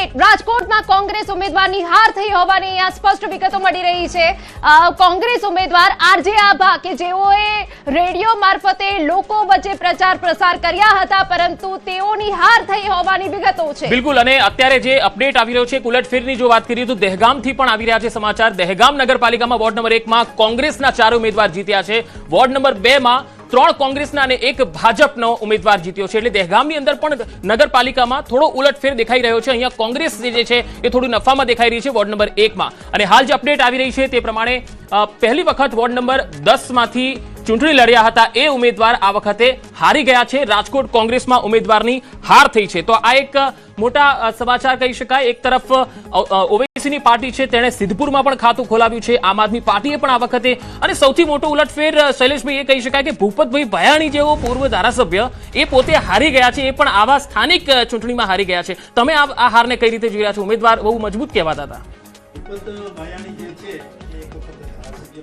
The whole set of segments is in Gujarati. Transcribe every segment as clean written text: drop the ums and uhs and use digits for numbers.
અપડેટ રાજકોટમાં કોંગ્રેસ ઉમેદવારની હાર થઈ હોવાની અહીંયા સ્પષ્ટ વિગતો મળી રહી છે। કોંગ્રેસ ઉમેદવાર આરજે આભા કે જેઓએ રેડિયો મારફતે લોકો વચ્ચે પ્રચાર પ્રસાર કર્યા હતા પરંતુ તેઓની હાર થઈ હોવાની વિગતો છે। બિલકુલ, અને અત્યારે જે અપડેટ આવી રહ્યો છે ઉલટફેરની જો વાત કરીએ તો દહેગામથી પણ આવી રહ્યા છે સમાચાર। દહેગામ નગરપાલિકામાં વોર્ડ નંબર 1 માં કોંગ્રેસના 4 ઉમેદવાર જીત્યા છે। વોર્ડ નંબર 2 માં 3 કોંગ્રેસના અને 1 ભાજપનો ઉમેદવાર જીત્યો છે। એટલે દહેગામની અંદર પણ નગરપાલિકામાં થોડો ઉલટફેર દેખાઈ રહ્યો છે। અહીંયા કોંગ્રેસ જે છે એ થોડું નફામાં દેખાઈ રહી છે વોર્ડ નંબર 1 માં। અને હાલ જે અપડેટ આવી રહી છે તે પ્રમાણે પહેલી વખત વોર્ડ નંબર 10 માંથી ચૂંટણી લડ્યા હતા એ ઉમેદવાર આ વખતે હારી ગયા છે। રાજકોટ કોંગ્રેસમાં ઉમેદવારની હાર થઈ છે। તો આ એક મોટા સમાચાર કહી શકાય। એક તરફ ઓવેસીની પાર્ટી છે તેણે સિદ્ધપુરમાં પણ ખાતું ખોલાવ્યું છે। આમ આદમી પાર્ટીએ પણ આ વખતે, અને સૌથી મોટો ઉલટફેર શૈલેષભાઈ એ કહી શકાય કે ભૂપતભાઈ ભયાણી જેવો પૂર્વ ધારાસભ્ય એ પોતે હારી ગયા છે, એ પણ આવા સ્થાનિક ચૂંટણીમાં હારી ગયા છે। તમે આ હારને કઈ રીતે જોઈ રહ્યા છો? ઉમેદવાર બહુ મજબૂત કહેવાતા હતા। ભૂપત ભયાણી જે છે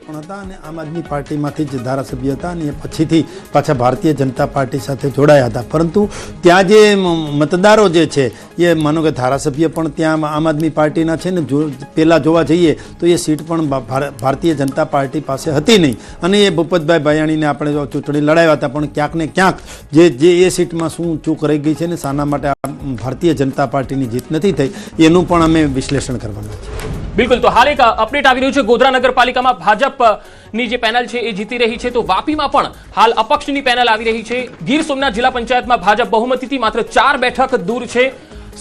પણ હતા અને આમ આદમી પાર્ટીમાંથી જ ધારાસભ્ય હતા અને પછીથી પાછા ભારતીય જનતા પાર્ટી સાથે જોડાયા હતા। પરંતુ ત્યાં જે મતદારો જે છે એ માનો કે ધારાસભ્ય પણ ત્યાં આમ આદમી પાર્ટીના છે ને, પહેલાં જોવા જઈએ તો એ સીટ પણ ભારતીય જનતા પાર્ટી પાસે હતી નહીં અને એ ભૂપતભાઈ ભયાણીને આપણે ચૂંટણી લડાવ્યા હતા પણ ક્યાંક ને ક્યાંક જે એ સીટમાં શું ચૂક રહી ગઈ છે ને શાના માટે ભારતીય જનતા પાર્ટીની જીત નથી થઈ એનું પણ અમે વિશ્લેષણ કરવાના છે। બિલકુલ, તો હાલ એક અપડેટ આવી રહ્યું છે ગોધરા નગરપાલિકામાં ભાજપની જે પેનલ છે એ જીતી રહી છે। તો વાપીમાં પણ હાલ અપક્ષની પેનલ આવી રહી છે। ગીર સોમનાથ જિલ્લા પંચાયતમાં ભાજપ બહુમતીથી માત્ર 4 બેઠક દૂર છે।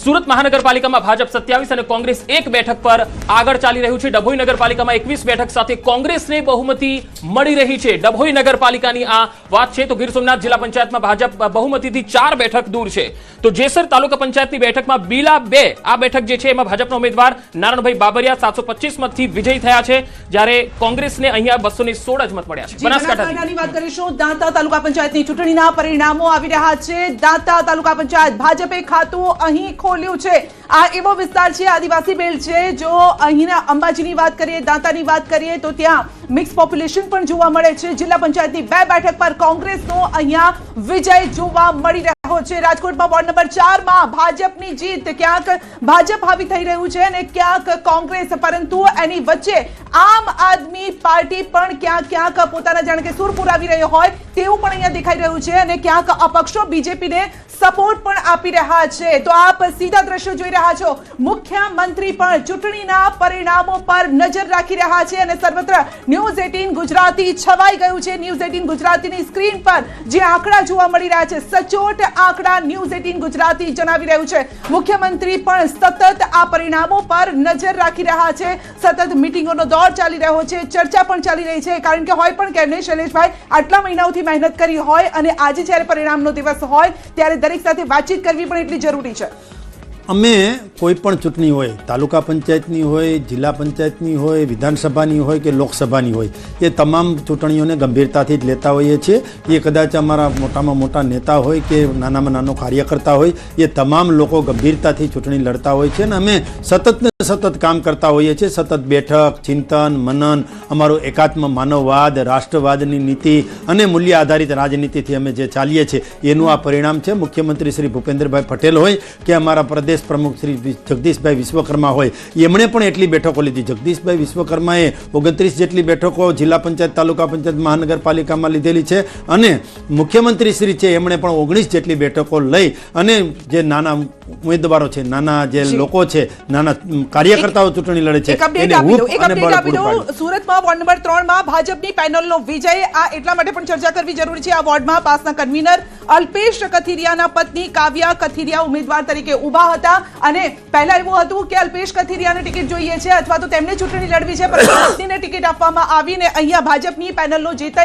સુરત મહાનગરપાલિકામાં ભાજપ 27 અને કોંગ્રેસ 1 બેઠક પર આગળ ચાલી રહ્યું છે। ડભોઈ નગરપાલિકામાં 21 બેઠક સાથે કોંગ્રેસને બહુમતી મળી રહી છે। ડભોઈ નગરપાલિકાની આ વાત છે। તો ગીર સોમનાથ જિલ્લા પંચાયતમાં ભાજપ બહુમતીથી 4 બેઠક દૂર છે। તો જેસર તાલુકા પંચાયતની બેઠકમાં બીલા 2 આ બેઠક જે છે એમાં ભાજપના ઉમેદવાર નારણભાઈ બાબરિયા 725 મતથી વિજયી થયા છે, જ્યારે કોંગ્રેસને અહીંયા 216 જ મત મળ્યા છે। બનાસકાંઠાની વાત કરીશું। દાંતા તાલુકા પંચાયતની ચૂંટણીના પરિણામો આવી રહ્યા છે। દાંતા તાલુકા પંચાયત ભાજપે ખાતું અહીં ખોલ્યું છે। આ એવો વિસ્તાર છે, આદિવાસી બેલ્ટ છે। જો અહીંના અંબાજીની વાત કરીએ, દાંતાની વાત કરીએ તો ત્યાં મિક્સ પોપ્યુલેશન પણ જોવા મળે છે। જિલ્લા પંચાયતની 2 બેઠક પર કોંગ્રેસનો અહીંયા વિજય જોવા મળી રહ્યો છે। રાજકોટમાં વોર્ડ નંબર 4 માં ભાજપની જીત, ક્યાંક ભાજપ હાવી થઈ રહ્યું છે અને ક્યાંક કોંગ્રેસ, પરંતુ એની વચ્ચે આમ આદમી પાર્ટી પણ ક્યાંક પોતાના જાણે કે સુર પુરાવી રહ્યો હોય તેવું પણ અહીંયા દેખાઈ રહ્યું છે અને ક્યાંક અપક્ષો બીજેપીને સપોર્ટ પણ આપી રહ્યા છે। તો આપ સીધા દ્રશ્યો જોઈ રહ્યા છો। મુખ્યમંત્રી પણ ચૂંટણીના પરિણામો પર નજર રાખી રહ્યા છે અને સર્વત્ર ન્યૂઝ 18 ગુજરાતી છવાઈ ગયું છે। ન્યૂઝ 18 ગુજરાતીની સ્ક્રીન પર જે આંકડા જોવા મળી રહ્યા છે, સચોટ આંકડા ન્યૂઝ 18 ગુજરાતી જણાવી રહ્યું છે। મુખ્યમંત્રી પણ સતત આ પરિણામો પર નજર રાખી રહ્યા છે। સતત મીટિંગોનો દોર ચાલી રહ્યો છે, ચર્ચા પણ ચાલી રહી છે, કારણ કે હોય પણ કેમ નહીં શૈલેષભાઈ, આટલા મહિનાઓથી મહેનત કરી હોય અને આજે જ્યારે પરિણામનો દિવસ હોય ત્યારે દરેક સાથે વાતચીત કરવી પણ એટલી જરૂરી છે। અમે કોઈ પણ ચૂંટણી હોય, તાલુકા પંચાયતની હોય, જિલ્લા પંચાયતની હોય, વિધાનસભાની હોય કે લોકસભાની હોય, એ તમામ ચૂંટણીઓને ગંભીરતાથી જ લેતા હોઈએ છીએ। એ કદાચ અમારા મોટામાં મોટા નેતા હોય કે નાનામાં નાનો કાર્યકર્તા હોય, એ તમામ લોકો ગંભીરતાથી ચૂંટણી લડતા હોય છે અને અમે સતત કામ કરતા હોઈએ છીએ। સતત બેઠક, ચિંતન, મનન, અમારો એકાત્મ માનવવાદ, રાષ્ટ્રવાદની નીતિ અને મૂલ્ય આધારિત રાજનીતિથી અમે જે ચાલીએ છીએ એનું આ પરિણામ છે। મુખ્યમંત્રી શ્રી ભૂપેન્દ્રભાઈ પટેલ હોય કે અમારા પ્રદેશ પ્રમુખ શ્રી જગદીશભાઈ વિશ્વકર્મા હોય, એમણે પણ એટલી બેઠકો લીધી। જગદીશભાઈ વિશ્વકર્માએ 29 જેટલી બેઠકો જિલ્લા પંચાયત, તાલુકા પંચાયત, મહાનગરપાલિકામાં લીધેલી છે અને મુખ્યમંત્રી શ્રી છે એમણે પણ 19 જેટલી બેઠકો લઈ અને જે નાના ઉમેદવારો છે, નાના જે લોકો છે, નાના કાર્યકર્તાઓ ચૂંટણી લડે છે એને હૂફ અને બળ પૂરું પાડ્યું। સુરતમાં વોર્ડ નંબર 3 માં ભાજપની પેનલનો વિજય, આ એટલા માટે પણ ચર્ચા કરવી જરૂરી છે। આ વોર્ડમાં પાસના કન્વીનર અલ્પેશ કથિરિયાના પત્ની કાવ્યા કથિરિયા ઉમેદવાર તરીકે ઊભા હતા અને પહેલા એવું હતું કે અલ્પેશ કથિરિયાને ટિકિટ જોઈએ છે અથવા તો તેમને ચૂંટણી લડવી છે, પરંતુ પત્નીને ટિકિટ આપવામાં આવીને અહીંયા ભાજપની પેનલનો જીત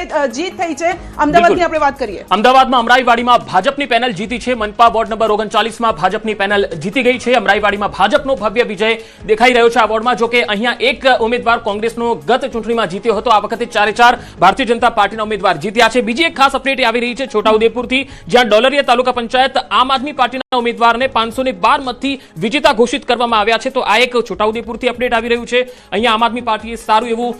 થઈ છે। અમદાવાદની આપણે વાત કરીએ। અમદાવાદમાં અમરાઈવાડીમાં ભાજપની પેનલ જીતી છે। મનપા વોર્ડ નંબર 39 માં ભાજપની પેનલ જીતી ગઈ છે। અમરાઈવાડીમાં ભાજપનો ભવ્ય વિજય દેખાઈ રહ્યો છે આ વોર્ડમાં। જો કે અહીંયા એક ઉમેદવાર કોંગ્રેસનો ગત ચૂંટણીમાં જીત્યો હતો, આ વખતે 4 ભારતીય જનતા પાર્ટીના ઉમેદવાર જીત્યા છે। બીજી એક ખાસ અપડેટ આવી રહી છે છોટાઉદેપુરથી। જ્યાં ડોલરિયા તાલુકા પંચાયત આમ આદમી પાર્ટીના ઉમેદવારને 512 મતથી વિજેતા ઘોષિત કરવામાં આવ્યા છે. તો આ એક છોટાઉદેપુરથી અપડેટ આવી રહ્યું છે. અહીંયા આમ આદમી પાર્ટીએ સારું એવું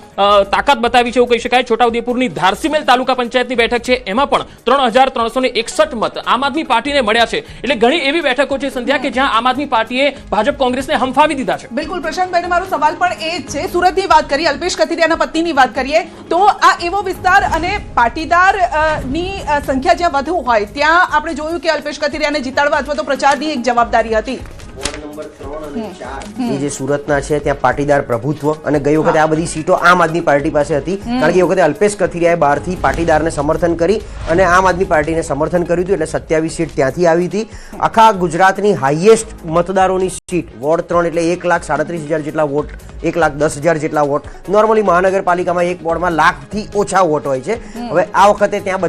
તાકાત બતાવી છે એવું કહી શકાય. છોટાઉદેપુરની ધારસીમેલ તાલુકા પંચાયતની બેઠક છે, એમાં પણ 3361 મત આમ આદમી પાર્ટીને મળ્યા છે. એટલે ઘણી એવી બેઠકો છે સંધ્યા કે જ્યાં આમ આદમી પાર્ટીએ ભાજપ કોંગ્રેસને હંફાવી દીધા છે. બિલકુલ પ્રશાંતભાઈ, મારો સવાલ પણ એ જ છે. સુરતની વાત કરીએ, અલ્પેશ કથિરિયાના પત્નીની વાત કરીએ તો આ એવો વિસ્તાર અને પાટીદાર ની સંખ્યા જ્યાં વધુ હોય ત્યાં આપણે જોયું કે અલ્પેશ કથિરિયાને જીતાડવા અથવા તો પ્રચારની એક જવાબદારી હતી. જે સુરતના છે ત્યાં પાટીદાર પ્રભુત્વ અને ગઈ વખતે આ બધી સીટો આમ આદમી પાર્ટી પાસે હતી, કારણ કે એ વખતે અલ્પેશ કથિરિયાએ બહારથી પાટીદારને સમર્થન કરી અને આમ આદમી પાર્ટીને સમર્થન કર્યું હતું, એટલે 27 સીટ ત્યાંથી આવી હતી. આખા ગુજરાતની હાઈએસ્ટ મતદારોની સીટ વોર્ડ 3 એટલે 1,37,000 જેટલા વોટ, 1,10,000 જેટલા વોટ. નોર્મલી મહાનગરપાલિકામાં એક વોર્ડમાં લાખથી ઓછા વોટ હોય છે. હવે આ વખતે ત્યાં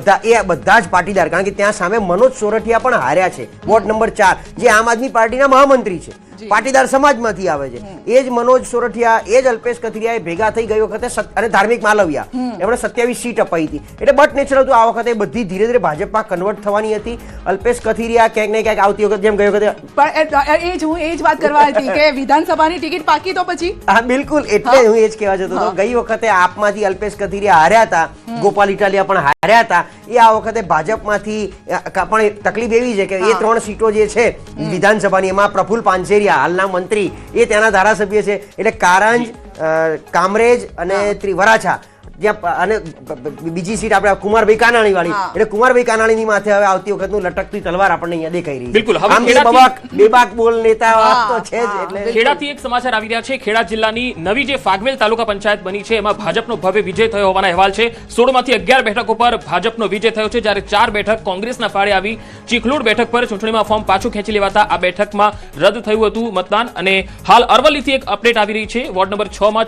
બધા જ પાટીદાર, કારણ કે ત્યાં સામે મનોજ સોરઠિયા પણ હાર્યા છે વોર્ડ નંબર 4, જે આમ આદમી પાર્ટીના મહામંત્રી છે, પાટીદાર સમાજમાંથી આવે છે. એ જ મનોજ સોરઠિયા, એ જ અલ્પેશ કથિરિયાએ ભેગા થઈ ગઈ વખતે અને ધાર્મિક માલવિયા એમણે 27 સીટ અપાઈ હતી. એટલે બટ નેચરલ હતું આ વખતે બધી ધીરે ધીરે ભાજપમાં કન્વર્ટ થવાની હતી. અલ્પેશ કથિરિયા ક્યાંક ને ક્યાંક આવતી વખત જેમ ગઈ વખતે પણ એ જ વાત કરવા હતી કે વિધાનસભાની ટિકિટ પાકી તો પછી હા બિલકુલ, એટલે હું એ જ કહેવા જતો હતો. ગઈ વખતે આપમાંથી અલ્પેશ કથિરિયા હાર્યા હતા, ગોપાલ ઇટાલિયા પણ હાર્યા હતા. એ આ વખતે ભાજપમાંથી પણ તકલીફ એવી છે કે એ 3 સીટો જે છે વિધાનસભાની, એમાં પ્રફુલ્લ પાનસેરિયા હાલના મંત્રી એ ત્યાંના ધારાસભ્ય છે, એટલે કારંજ, કામરેજ અને વરાછા, જ્યાં અને બીજી સીટ આપણે કુમારભાઈ કાનાણી વાળી, એટલે કુમારભાઈ કાનાણીની માથે હવે આવતી વખતનું લટકતી તલવાર આપણને અહીંયા દેખાઈ રહી છે. બિલકુલ. હવે આમ બેબાક બોલ નેતા તો છે જ. એટલે ખેડાથી એક સમાચાર આવી રહ્યા છે. ખેડા જિલ્લાની નવી જે ફાગવેલ તાલુકા પંચાયત બની છે એમાં ભાજપનો ભવ્ય વિજય થયો હોવાના અહેવાલ છે. 16 માંથી 11 બેઠકો પર ભાજપનો વિજય થયો છે, જ્યારે 4 બેઠક કોંગ્રેસના ફાળે આવી. ચીખલોડ બેઠક પર ચૂંટણીમાં ફોર્મ પાછું ખેંચી લેવાતા આ બેઠકમાં રદ થયું હતું મતદાન. અને હાલ અરવલ્લીથી એક અપડેટ આવી રહી છે. વોર્ડ નંબર 6 માં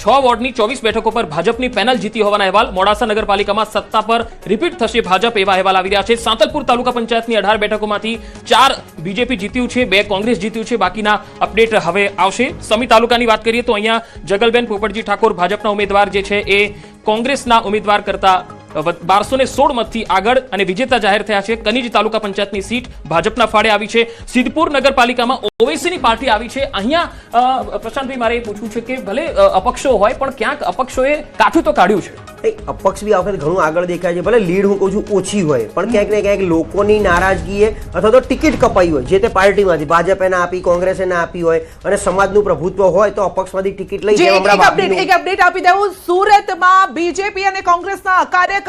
6 વોર્ડની 24 બેઠકો પર ભાજપની પેનલ જીતી હોવાના અહેવાલ. મોડાસા નગરપાલિકામાં સત્તા પર રિપીટ થશે ભાજપ, એવા અહેવાલ આવી રહ્યા છે. સાંતલપુર તાલુકા પંચાયતની 18 બેઠકોમાંથી 4 બીજેપી જીત્યું છે, 2 કોંગ્રેસ જીત્યું છે. બાકીના અપડેટ હવે આવશે. સમી તાલુકાની વાત કરીએ તો અહીંયા જગલબેન પોપટજી ઠાકોર ભાજપના ઉમેદવાર જે છે એ કોંગ્રેસના ઉમેદવાર કરતા 1216 મતથી આગળ અને વિજેતા જાહેર થયા છે. કનીજ તાલુકા પંચાયતની સીટ ભાજપના ફાળે આવી છે. સિદ્ધપુર નગરપાલિકામાં ઓવેસીની પાર્ટી આવી છે. અહીંયા પ્રશાંતભાઈ મારે એ પૂછવું છે કે ભલે અપક્ષો હોય પણ ક્યાંક અપક્ષોએ કાઠું તો કાઢ્યું છે. અપક્ષ બી આ વખતે ઘણું આગળ દેખાય છે. ભલે લીડ હું કહું છું ઓછી હોય, પણ ક્યાંક ને ક્યાંક લોકોની નારાજગીએ અથવા તો ટિકિટ કપાઈ હોય જે તે પાર્ટીમાંથી, ભાજપે ના આપી, કોંગ્રેસે ના આપી હોય અને સમાજનું પ્રભુત્વ હોય તો અપક્ષમાંથી ટિકિટ લઈ એક અપડેટ આપી દઉં. સુરતમાં બીજેપી અને કોંગ્રેસના કાર્યકરો